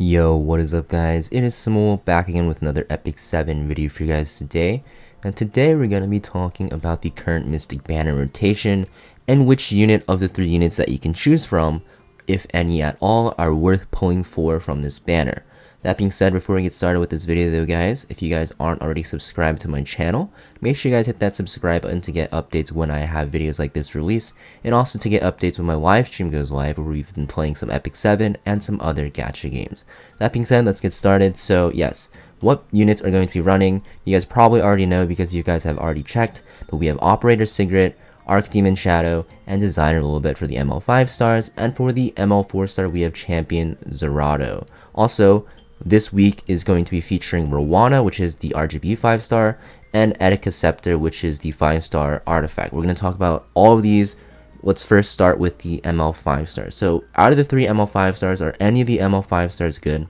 Yo, what is up guys? It is Samool back again with another Epic 7 video for you guys today. And today we're going to be talking about the current Mystic Banner rotation and which unit of the 3 units that you can choose from, if any at all, are worth pulling for from this banner. That being said, before we get started with this video though guys, if you guys aren't already subscribed to my channel, make sure you guys hit that subscribe button to get updates when I have videos like this released, and also to get updates when my live stream goes live where we've been playing some Epic 7 and some other gacha games. That being said, let's get started. So yes, what units are going to be running, you guys probably already know because you guys have already checked, but we have Operator Sigret, Archdemon Shadow, and Designer Lilibet for the ML 5 stars, and for the ML 4 star we have Champion Zerato. Also, this week is going to be featuring Roana, which is the RGB 5 star, and Etika Scepter, which is the 5 star artifact. We're going to talk about all of these. Let's first start with the ML 5 stars. So out of the 3 ML 5 stars, are any of the ML 5 stars good?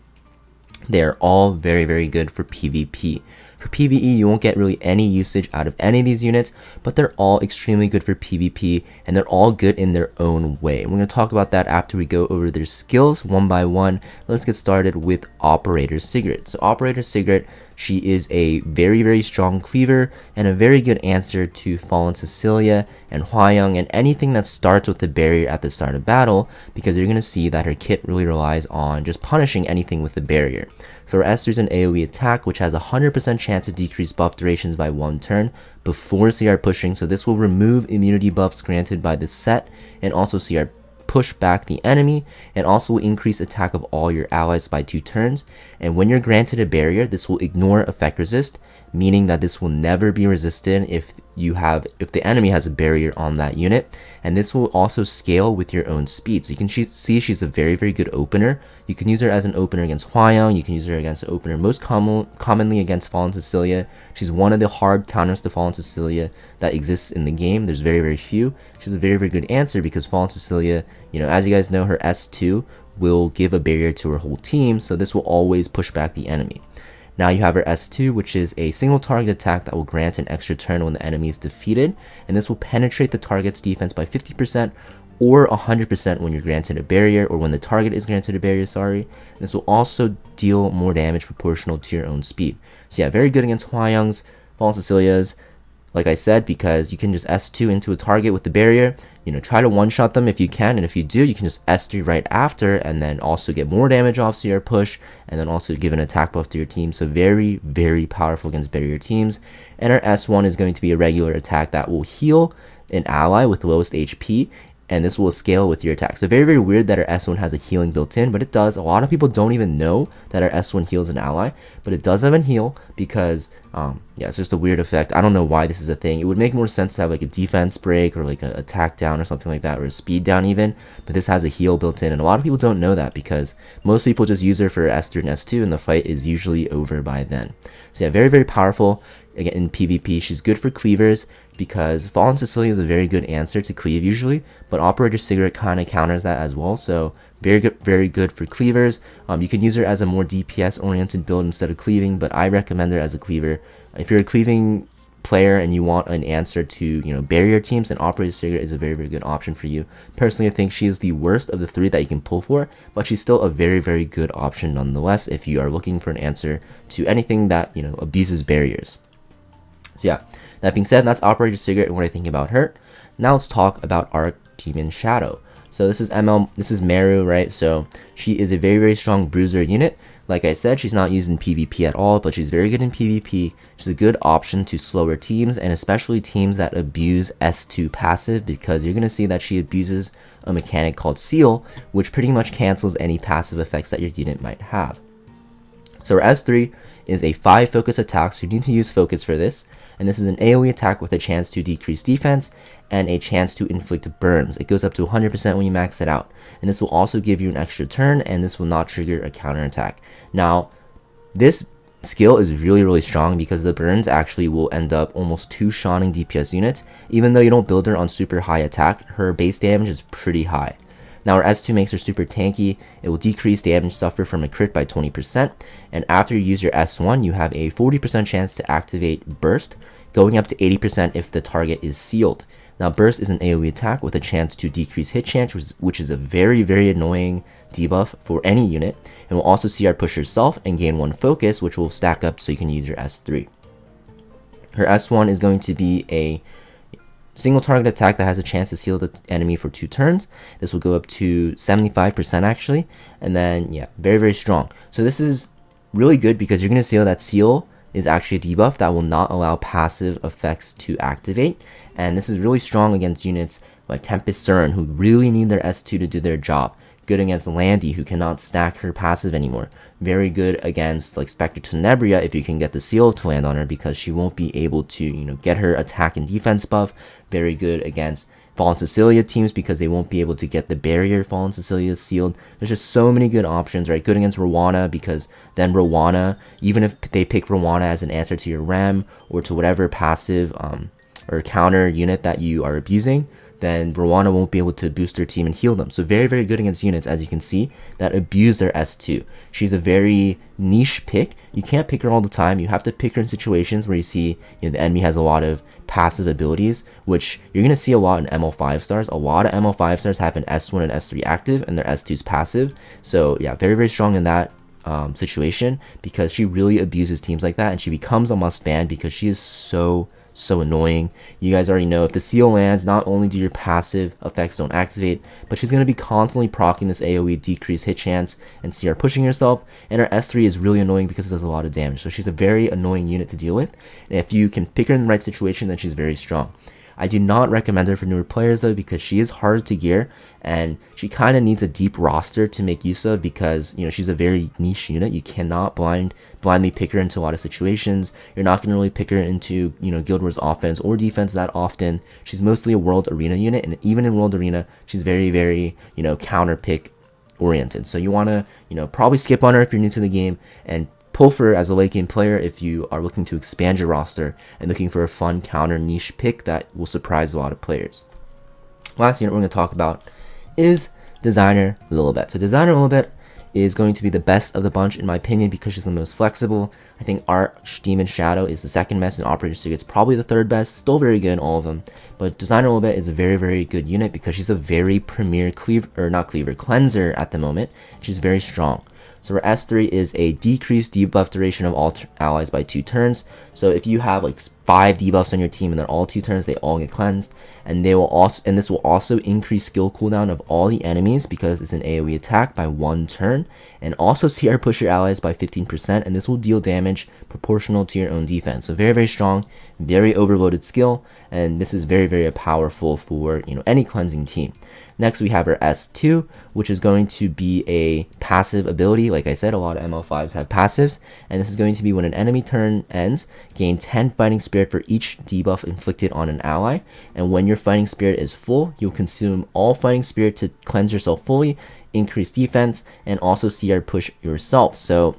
They are all very good for PvP. For PvE, you won't get really any usage out of any of these units, but they're all extremely good for PvP, and they're all good in their own way. We're going to talk about that after we go over their skills one by one. Let's get started with Operator Sigret. So Operator Sigret, she is a very strong cleaver and a very good answer to Fallen Cecilia and Hwayoung and anything that starts with the barrier at the start of battle, because you're going to see that her kit really relies on just punishing anything with the barrier. So her S3 is an AoE attack which has a 100% chance to decrease buff durations by 1 turn before CR pushing, so this will remove immunity buffs granted by the set and also CR push back the enemy, and also will increase attack of all your allies by 2 turns. And when you're granted a barrier, this will ignore effect resist, meaning that this will never be resisted if the enemy has a barrier on that unit. And this will also scale with your own speed. So you can see she's a very good opener. You can use her as an opener against Hwayoung. You can use her against an opener most commonly against Fallen Cecilia. She's one of the hard counters to Fallen Cecilia that exists in the game. There's very few. She's a very good answer because Fallen Cecilia, you know, as you guys know, her S2 will give a barrier to her whole team, so this will always push back the enemy. Now you have her S2, which is a single target attack that will grant an extra turn when the enemy is defeated, and this will penetrate the target's defense by 50% or 100% when you're granted a barrier, or when the target is granted a barrier, sorry. This will also deal more damage proportional to your own speed. So yeah, very good against Hwayoung's, Fallen Cecilia's, like I said, because you can just S2 into a target with the barrier, you know, try to one-shot them if you can, and if you do, you can just S3 right after, and then also get more damage off CR push, and then also give an attack buff to your team. So very powerful against barrier teams. And our S1 is going to be a regular attack that will heal an ally with the lowest HP, and this will scale with your attack. So very weird that our S1 has a healing built in, but it does. A lot of people don't even know that our S1 heals an ally, but it does have a heal because, yeah, it's just a weird effect. I don't know why this is a thing. It would make more sense to have like a defense break or like an attack down or something like that, or a speed down even, but this has a heal built in, and a lot of people don't know that because most people just use her for S3 and S2, and the fight is usually over by then. So yeah, very powerful. Again, in PvP, she's good for cleavers because Fallen Cecilia is a very good answer to cleave usually, but Operator Sigret kind of counters that as well. So very good for cleavers. You can use her as a more DPS oriented build instead of cleaving, but I recommend her as a cleaver. If you're a cleaving player and you want an answer to, you know, barrier teams, then Operator Sigret is a very good option for you. Personally, I think she is the worst of the 3 that you can pull for, but she's still a very good option nonetheless if you are looking for an answer to anything that, you know, abuses barriers. So yeah, that being said, that's Operator Sigret and what I think about her. Now let's talk about Archdemon Shadow. So this is Meru, right? So she is a very strong bruiser unit. Like I said, she's not used in PvP at all, but she's very good in PvP. She's a good option to slower teams, and especially teams that abuse S2 passive, because you're going to see that she abuses a mechanic called Seal, which pretty much cancels any passive effects that your unit might have. So her S3 is a 5 focus attack, so you need to use focus for this. And this is an AoE attack with a chance to decrease defense and a chance to inflict burns. It goes up to 100% when you max it out. And this will also give you an extra turn, and this will not trigger a counter attack. Now, this skill is really strong because the burns actually will end up almost 2-shotting DPS units. Even though you don't build her on super high attack, her base damage is pretty high. Now her S2 makes her super tanky. It will decrease damage suffered from a crit by 20%, and after you use your S1, you have a 40% chance to activate Burst, going up to 80% if the target is sealed. Now Burst is an AoE attack with a chance to decrease hit chance, which is a very annoying debuff for any unit, and will also CR push herself and gain 1 focus, which will stack up so you can use your S3. Her S1 is going to be a single target attack that has a chance to seal the enemy for 2 turns. This will go up to 75% actually, and then yeah, very, very strong. So this is really good because you're going to see that seal is actually a debuff that will not allow passive effects to activate, and this is really strong against units like Tempest Cern, who really need their S2 to do their job. Good against Landy, who cannot stack her passive anymore. Very good against like Spectre Tenebria if you can get the seal to land on her, because she won't be able to, you know, get her attack and defense buff. Very good against Fallen Cecilia teams because they won't be able to get the barrier Fallen Cecilia sealed. There's just so many good options, right? Good against Roana because then Roana, even if they pick Roana as an answer to your Rem or to whatever passive or counter unit that you are abusing, then Roana won't be able to boost their team and heal them. So very, very good against units, as you can see, that abuse their S2. She's a very niche pick. You can't pick her all the time. You have to pick her in situations where you see, you know, the enemy has a lot of passive abilities, which you're going to see a lot in ML5 stars. A lot of ML5 stars have an S1 and S3 active and their S2 is passive. So yeah, very, very strong in that situation, because she really abuses teams like that, and she becomes a must ban because she is so annoying. You guys already know if the seal lands, not only do your passive effects don't activate, but she's going to be constantly proccing this AoE decrease hit chance and CR pushing herself, and her S3 is really annoying because it does a lot of damage. So she's a very annoying unit to deal with, and if you can pick her in the right situation, then she's very strong. I do not recommend her for newer players though, because she is hard to gear and she kind of needs a deep roster to make use of, because, you know, she's a very niche unit. You cannot blindly pick her into a lot of situations. You're not going to really pick her into, you know, Guild Wars offense or defense that often. She's mostly a World Arena unit, and even in World Arena, she's very, very, you know, counter pick oriented. So you want to, you know, probably skip on her if you're new to the game, and pull for her as a late game player if you are looking to expand your roster and looking for a fun counter niche pick that will surprise a lot of players. Last unit we're going to talk about is Designer Lilibet. So Designer Lilibet is going to be the best of the bunch in my opinion because she's the most flexible. I think Archdemon Shadow is the second best, and Operator Sigret's probably the third best. Still very good in all of them, but Designer Lilibet is a very, very good unit because she's a very premier cleanser at the moment. She's very strong. So her S3 is a decreased debuff duration of all allies by 2 turns. So if you have like 5 debuffs on your team and they're all 2 turns, they all get cleansed. And they will also, and this will also increase skill cooldown of all the enemies because it's an AoE attack by 1 turn. And also CR push your allies by 15%, and this will deal damage proportional to your own defense. So very, very strong, very overloaded skill, and this is very, very powerful for, you know, any cleansing team. Next we have her S2, which is going to be a passive ability. Like I said, a lot of ML5s have passives, and this is going to be when an enemy turn ends, gain 10 fighting spirit for each debuff inflicted on an ally, and when your fighting spirit is full, you'll consume all fighting spirit to cleanse yourself fully, increase defense, and also CR push yourself. So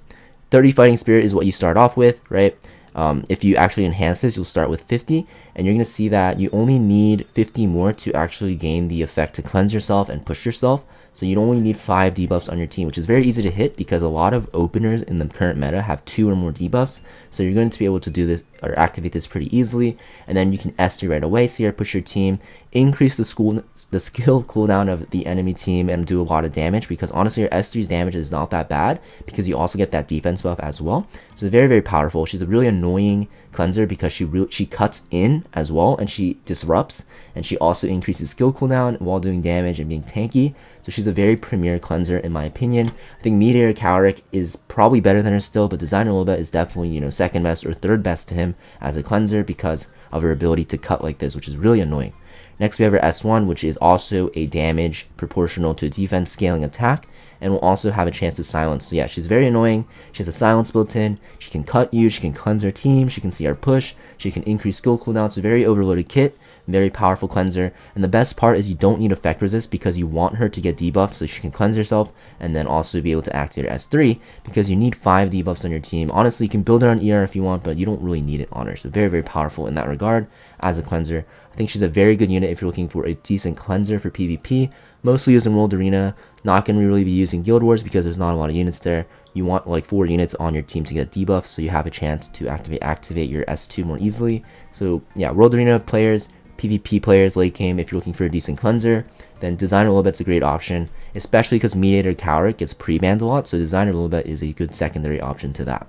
30 fighting spirit is what you start off with, right? If you actually enhance this, you'll start with 50, and you're going to see that you only need 50 more to actually gain the effect to cleanse yourself and push yourself. So you only need 5 debuffs on your team, which is very easy to hit because a lot of openers in the current meta have 2 or more debuffs. So you're going to be able to do this or activate this pretty easily, and then you can S3 right away, CR push your team, increase the skill cooldown of the enemy team, and do a lot of damage, because honestly your S3's damage is not that bad because you also get that defense buff as well. So very, very powerful. She's a really annoying cleanser because she cuts in as well, and she disrupts, and she also increases skill cooldown while doing damage and being tanky. So she's a very premier cleanser in my opinion. I think Meteor Calric is probably better than her still, but Designer Lilibet is definitely, you know, second best or third best to him as a cleanser because of her ability to cut like this, which is really annoying. Next we have her S1, which is also a damage proportional to defense scaling attack, and will also have a chance to silence. So yeah, she's very annoying. She has a silence built in. She can cut you, she can cleanse her team, she can CR push, she can increase skill cooldown. It's a very overloaded kit, very powerful cleanser, and the best part is you don't need effect resist because you want her to get debuffed so she can cleanse herself and then also be able to activate her S3 because you need 5 debuffs on your team. Honestly, you can build her on ER if you want, but you don't really need it on her. So very, very powerful in that regard as a cleanser. I think she's a very good unit if you're looking for a decent cleanser for PvP. Mostly used in World Arena, not going to really be using Guild Wars because there's not a lot of units there. You want like 4 units on your team to get debuffs so you have a chance to activate your S2 more easily. So yeah, World Arena players, PvP players late game, if you're looking for a decent cleanser, then Designer Lilibet's a great option, especially because Mediator Cowric gets pre-banned a lot, so Designer Lilibet is a good secondary option to that.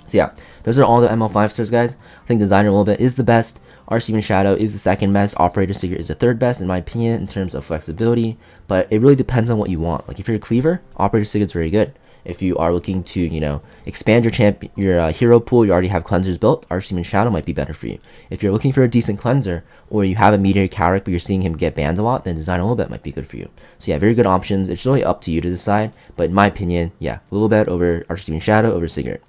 So yeah, those are all the ML 5 stars, guys. I think Designer Lilibet is the best, Archdemon Shadow is the second best, Operator Sigret is the third best in my opinion in terms of flexibility, but it really depends on what you want. Like if you're a cleaver, Operator Sigret's very good. If you are looking to, you know, expand your hero pool, you already have cleansers built, Archdemon Shadow might be better for you. If you're looking for a decent cleanser, or you have a Meteor Cowric but you're seeing him get banned a lot, then Designer Lilibet might be good for you. So yeah, very good options. It's really up to you to decide, but in my opinion, yeah, Lilibet over Archdemon Shadow over Sigret.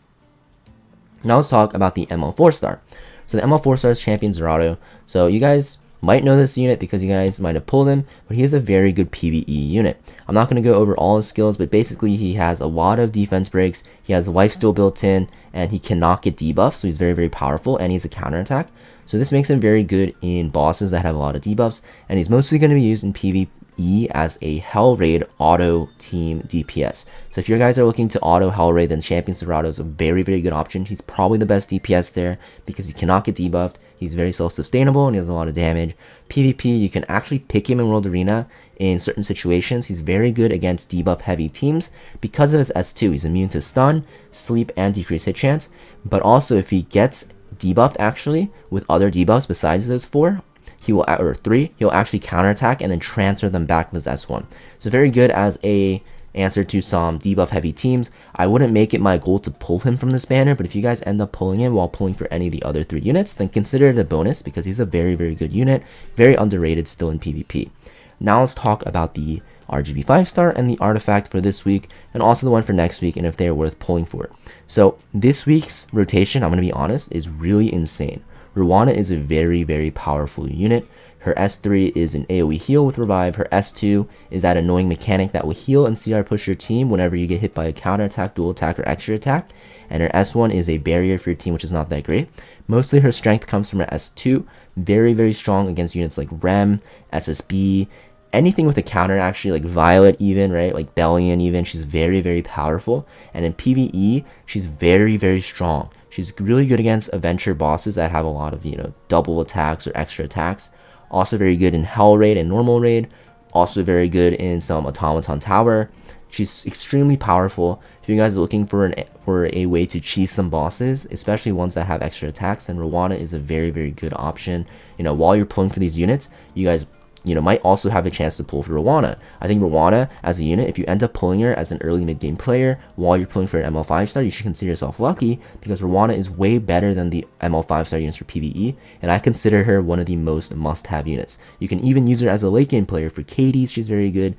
Now let's talk about the ML 4 star. So the ML 4 star is Champion Zerato. So you guys might know this unit because you guys might have pulled him, but he is a very good PvE unit. I'm not going to go over all his skills, but basically he has a lot of defense breaks, he has a lifesteal built in, and he cannot get debuffs, so he's very, very powerful, and he's a counterattack. So this makes him very good in bosses that have a lot of debuffs, and he's mostly going to be used in PvE as a Hell Raid auto team DPS. So if you guys are looking to auto Hell Raid, then Champion Zerato is a very, very good option. He's probably the best DPS there because he cannot get debuffed. He's very self-sustainable and he has a lot of damage. PvP, you can actually pick him in World Arena in certain situations. He's very good against debuff heavy teams because of his S2. He's immune to stun, sleep, and decreased hit chance. But also if he gets debuffed actually with other debuffs besides those 4, he will, or 3, he'll actually counterattack and then transfer them back with his S1. So very good as a answer to some debuff heavy teams. I wouldn't make it my goal to pull him from this banner, but if you guys end up pulling him while pulling for any of the other 3 units, then consider it a bonus because he's a very, very good unit, very underrated still in PvP. Now let's talk about the RGB 5 star and the artifact for this week, and also the one for next week, and if they're worth pulling for. So this week's rotation, I'm going to be honest, is really insane. Roana is a very, very powerful unit. Her S3 is an AoE heal with revive. Her S2 is that annoying mechanic that will heal and CR push your team whenever you get hit by a counter attack, dual attack, or extra attack. And her S1 is a barrier for your team, which is not that great. Mostly her strength comes from her S2. Very, very strong against units like Rem, SSB, anything with a counter actually, like Violet even, right? Like Bellion even. She's very, very powerful. And in PvE, she's very, very strong. She's really good against adventure bosses that have a lot of, you know, double attacks or extra attacks. Also very good in Hell Raid and Normal Raid. Also very good in some Automaton Tower. She's extremely powerful. If you guys are looking for a way to cheese some bosses, especially ones that have extra attacks, then Roana is a very, very good option. You know, while you're pulling for these units, you guys, you know, might also have a chance to pull for Roana. I think Roana as a unit, if you end up pulling her as an early mid-game player while you're pulling for an ML 5 star, you should consider yourself lucky because Roana is way better than the ML 5 star units for PvE, and I consider her one of the most must-have units. You can even use her as a late game player for KDs. She's very good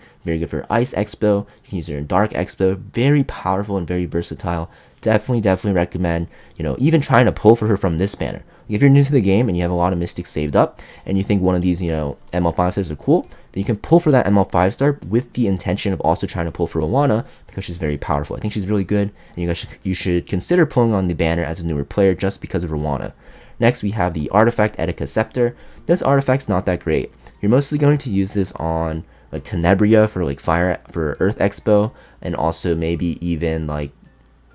for Ice Expo. You can use her in Dark Expo. Very powerful and very versatile. Definitely recommend, you know, even trying to pull for her from this banner. If you're new to the game and you have a lot of mystics saved up and you think one of these, you know, ML 5 stars are cool, then you can pull for that ML 5 star with the intention of also trying to pull for Roana because she's very powerful. I think she's really good, and you should consider pulling on the banner as a newer player just because of Roana. Next, we have the Artifact Etika Scepter. This artifact's not that great. You're mostly going to use this on like Tenebria for like Earth Expo, and also maybe even like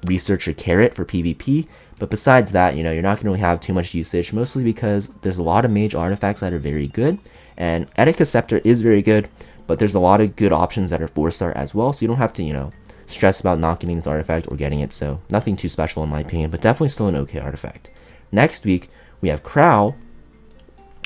Researcher Carrot for PvP. But besides that, you know, you're not going to really have too much usage, mostly because there's a lot of mage artifacts that are very good, and Etika Scepter is very good, but there's a lot of good options that are 4-star as well, so you don't have to, you know, stress about not getting this artifact or getting it, so nothing too special in my opinion, but definitely still an okay artifact. Next week, we have Krau,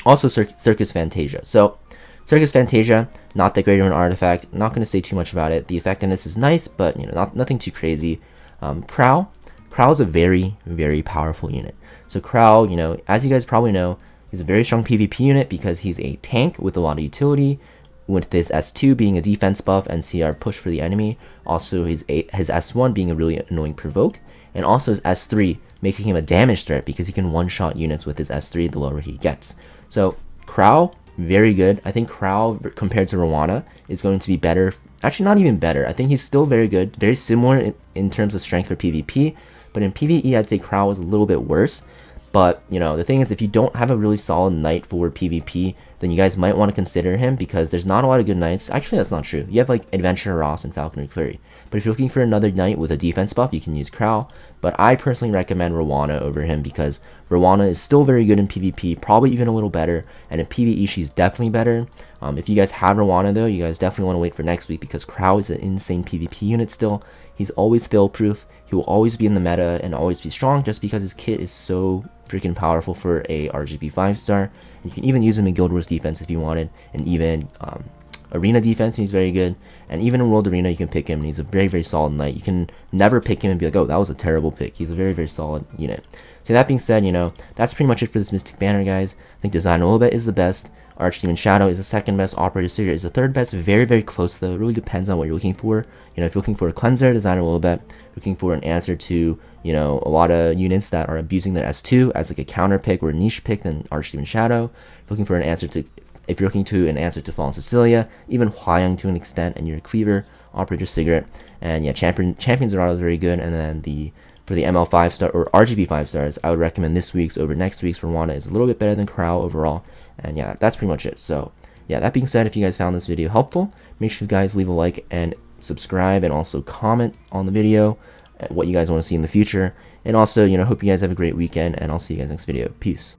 also Circus Fantasia. So, Circus Fantasia, not that great of an artifact, not going to say too much about it. The effectiveness is nice, but, you know, nothing too crazy. Krau is a very, very powerful unit. So Krau, you know, as you guys probably know, is a very strong PvP unit because he's a tank with a lot of utility, with his S2 being a defense buff and CR push for the enemy. Also his S1 being a really annoying provoke, and also his S3 making him a damage threat because he can one-shot units with his S3 the lower he gets. So Krau, very good. I think Krau compared to Roana is going to be better. Actually, not even better. I think he's still very good, very similar in terms of strength for PvP. But in PvE, I'd say Krau is a little bit worse. But, you know, the thing is, if you don't have a really solid knight for PvP, then you guys might want to consider him, because there's not a lot of good knights. Actually, that's not true. You have like Adventurer Ross and Falconry Cleary. But if you're looking for another knight with a defense buff, you can use Krau. But I personally recommend Roana over him, because Roana is still very good in PvP, probably even a little better. And in PvE, she's definitely better. If you guys have Roana though, you guys definitely want to wait for next week, because Krau is an insane PvP unit still. He's always fail-proof. He will always be in the meta and always be strong, just because his kit is so freaking powerful for a RGB 5-star. You can even use him in Guild Wars defense if you wanted, and even Arena defense, he's very good. And even in World Arena, you can pick him, and he's a very, very solid knight. You can never pick him and be like, oh, that was a terrible pick. He's a very, very solid unit. So that being said, that's pretty much it for this Mystic Banner, guys. I think Designer Lilibet is the best. Archdemon Shadow is the second best. Operator Sigret is the third best. Very, very close though. It really depends on what you're looking for. If you're looking for a cleanser, Designer Lilibet. Looking for an answer to, a lot of units that are abusing their S2 as like a counter pick or a niche pick, then Archdemon Shadow. Looking for an answer to, if you're looking to an answer to Fallen Cecilia, even Hwayoung to an extent, and you're a cleaver, Operator Sigret. And yeah, Champion Zerato is very good. And then for the ML 5-star or RGB 5-stars, I would recommend this week's over next week's. Roana is a little bit better than Krau overall. And yeah, that's pretty much it. So yeah, that being said, if you guys found this video helpful, make sure you guys leave a like and subscribe, and also comment on the video what you guys want to see in the future. And also, hope you guys have a great weekend, and I'll see you guys next video. Peace.